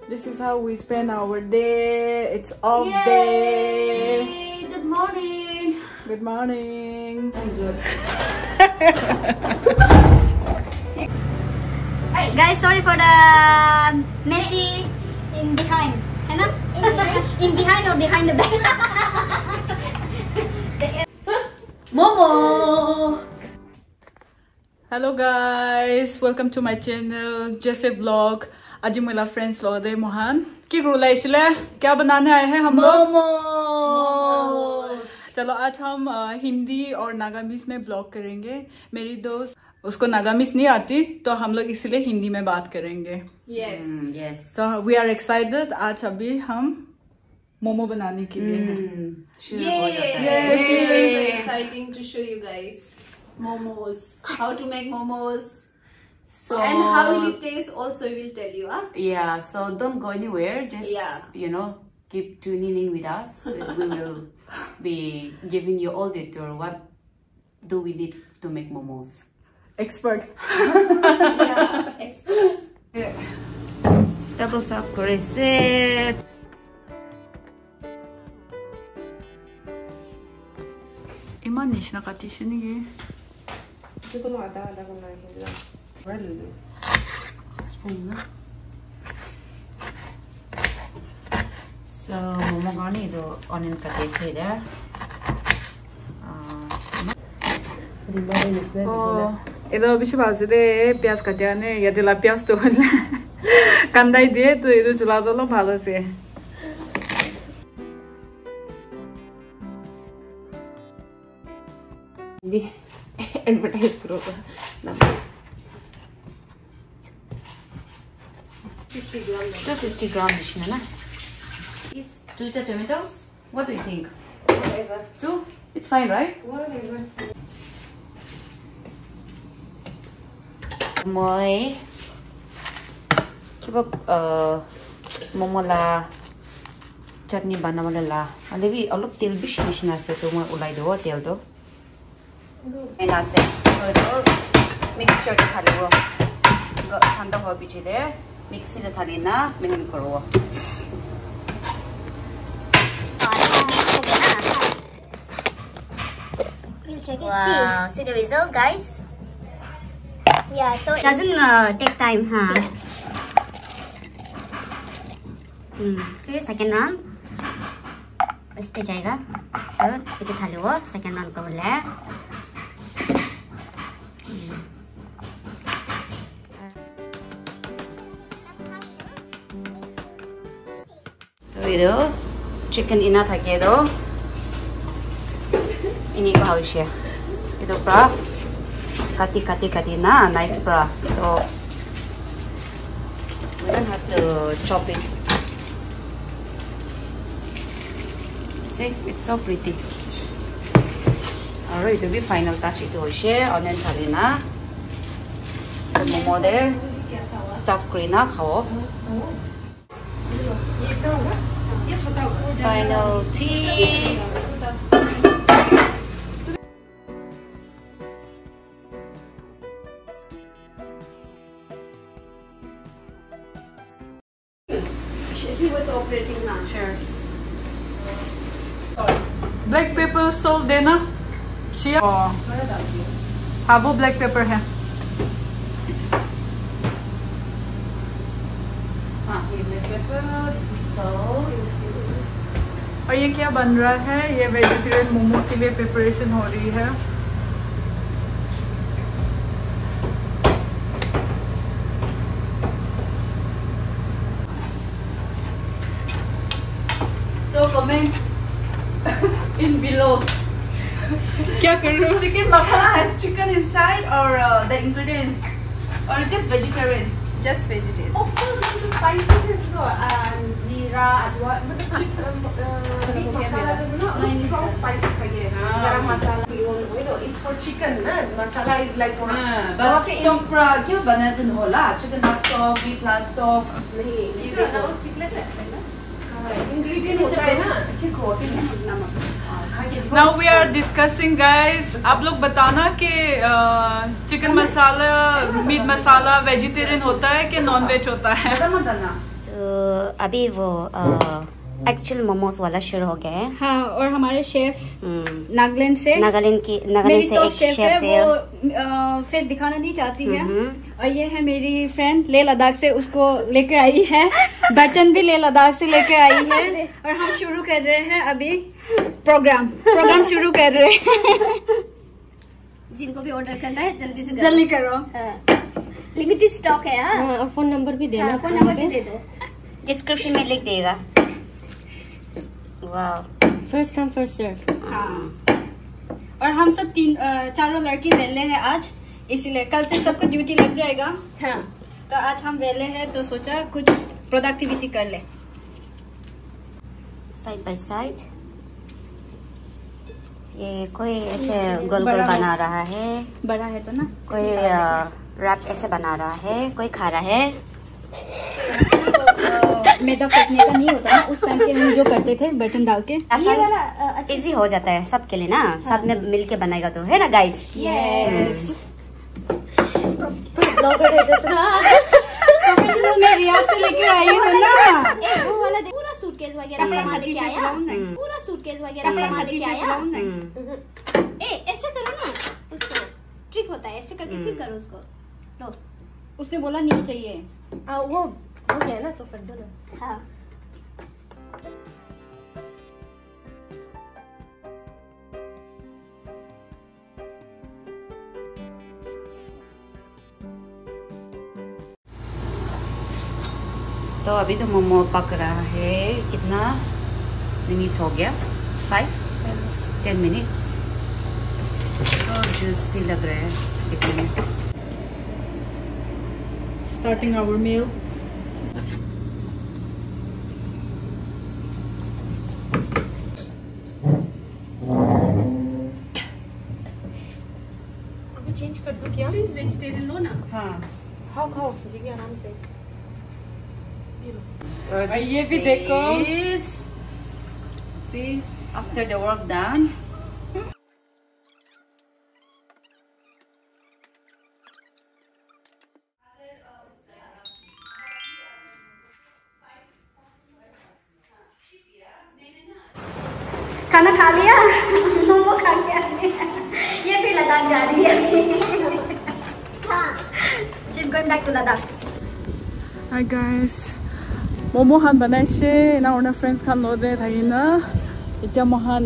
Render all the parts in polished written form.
This is how we spend our day. It's off Yay! day. Good morning. Good morning. I'm good. Hey guys, sorry for the messy in behind. Hannah? In behind or behind the back? Momo. Hello guys, welcome to my channel Jesse Vlog. आज मेरा friends लोग है मोहन की ग्रोला इसलिए क्या बनाने आए हैं हम लोग मोमोस। चलो आज हम हिंदी और नागामीज में ब्लॉग करेंगे। मेरी दोस्त उसको नागामीज नहीं आती तो हम लोग इसलिए हिंदी में बात करेंगे। Yes. तो वी आर एक्साइटेड। आज अभी हम मोमो बनाने के लिए हैं। It's seriously exciting to show you guys momos, how to make momos. So And how will it taste also we will tell you, huh? Yeah, so don't go anywhere. Just keep tuning in with us. We will be giving you all the tour. What do we need to make momos? Expert. Yeah, experts. Double up set. 이만 니시나 같이 시니게. Spoon. So momo gani do onion kate se there. 이거 비시 바지데 प्याज काटियाने यदिला प्याज तो होला कांदाई दिए तो इधर चला चलो भालो से भी advertise करो ना 250 grams Shina. Is 2 tomatoes? What do you think? whatever 2? It's fine, right? whatever Moi kibab momo la chutney banawala la alevi alop tel bish na se to moi ulai do tel do ena se to mixture ta thalibo go thanda ho bichi de mixie ta thalina minin karo Wow, see the result, guys? Yeah, so it doesn't take time, huh? फिर second round इस पे जाएगा और एक थाली वो second round कर ले तो इधर chicken ina থাকে do ini ko hausya itu pra kati na knife pra so we don't have to chop it. See, it's so pretty. Alright, to be final touch itu hausya onion thalina momo de stuffed cream na khao final tea. he was operating now. Cheers. Black pepper salt देना शिया हाँ वो black pepper है Black pepper, this is salt. और ये क्या बन रहा है ये वेजिटेरियन मोमो के लिए प्रिपरेशन हो रही है So comments in below. क्या कर रहे हो Chicken masala has chicken inside or the ingredients or it's just vegetarian? Just vegetarian. Of course, the spices is zira, adwa, meat masala, strong spices kage. Garam masala. It's for chicken, na? Masala is like for. But stock pra kya banatan hola? Chicken na stock, beef na stock. Ingredient होता है ना? ठीक हो, ठीक है. Now we are discussing, guys. आप लोग बताना कि चिकन मसाला, मीट मसाला वेजिटेरियन होता है कि नॉन वेज होता है? ज़्यादा मत डालना. तो अभी वो एक्चुअल मोमोज वाला शुरू हो गया है। हाँ, और हमारे शेफ नागालैंड से एक शेफ है। वो फेस दिखाना नहीं चाहती है। और ये है मेरी फ्रेंड, ले लद्दाख से उसको लेकर आई है। बर्तन भी ले लद्दाख से लेकर आई है। और हम शुरू कर रहे हैं अभी प्रोग्राम शुरू कर रहे हैं। जिनको भी ऑर्डर करना है जल्दी से जल्दी करो। लिमिटेड स्टॉक है। हाँ, और फोन नंबर भी देना। फोन नंबर भी दे दो, डिस्क्रिप्शन में लिख देगा। वाह, फर्स्ट कम फर्स्ट सर्व। हाँ, और हम सब चारों लड़की वेले हैं आज, इसीलिए कल से सबको ड्यूटी लग जाएगा। हाँ, तो आज हम वेले हैं तो सोचा कुछ प्रोडक्टिविटी कर ले। साइड बाय साइड ये कोई ऐसे गोल गोल बना रहा है, बड़ा है तो ना, कोई रैप ऐसे बना रहा है, कोई खा रहा है। मैदा फेंकने का नहीं होता ना, उस टाइम पे हम जो करते थे बर्तन डाल के। इजी हो जाता है सबके लिए ना। सब में मिल के बनाएगा तो, है ना गाइस? यस। प्रोफेशनल में रियाद से लेके आई हूँ ना। वो वाला पूरा सूटकेस वगैरह संभाल के आया। पूरा सूटकेस वगैरह संभाल के आया। ऐसे करो ना, उसको ट्रिक होता है, ऐसे करके फिर करो उसको। लो, उसने बोला नहीं चाहिए। वो हो गया ना, तो कर दो ना। हाँ, तो अभी तो मोमो पक रहा है। कितना मिनट्स हो गया? 10 मिनट्स। सो जूसी लग रहा है दिखने में। Starting our meal. अभी चेंज कर दो क्या? प्लीज वेजिटेरियन लो ना। हाँ, खाओ खाओ जी आराम से। और ये भी देखो। See, after the work done. खाना खा लिया? मोमो खा के आ गए। ये फिर लद्दाख जा रही है। हाँ, she's going back to Ladakh. Hi guys, momo हान बनाइसे ना और फ्रेंड्स खान लोदे थाई ना। इतना मोहन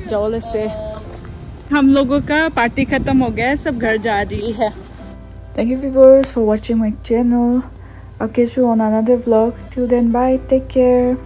जाओले से हम लोगों का पार्टी खत्म हो गया है, सब घर जा रही है। Thank you viewers for watching my channel. I'll catch you on another vlog. Till then, bye. Take care.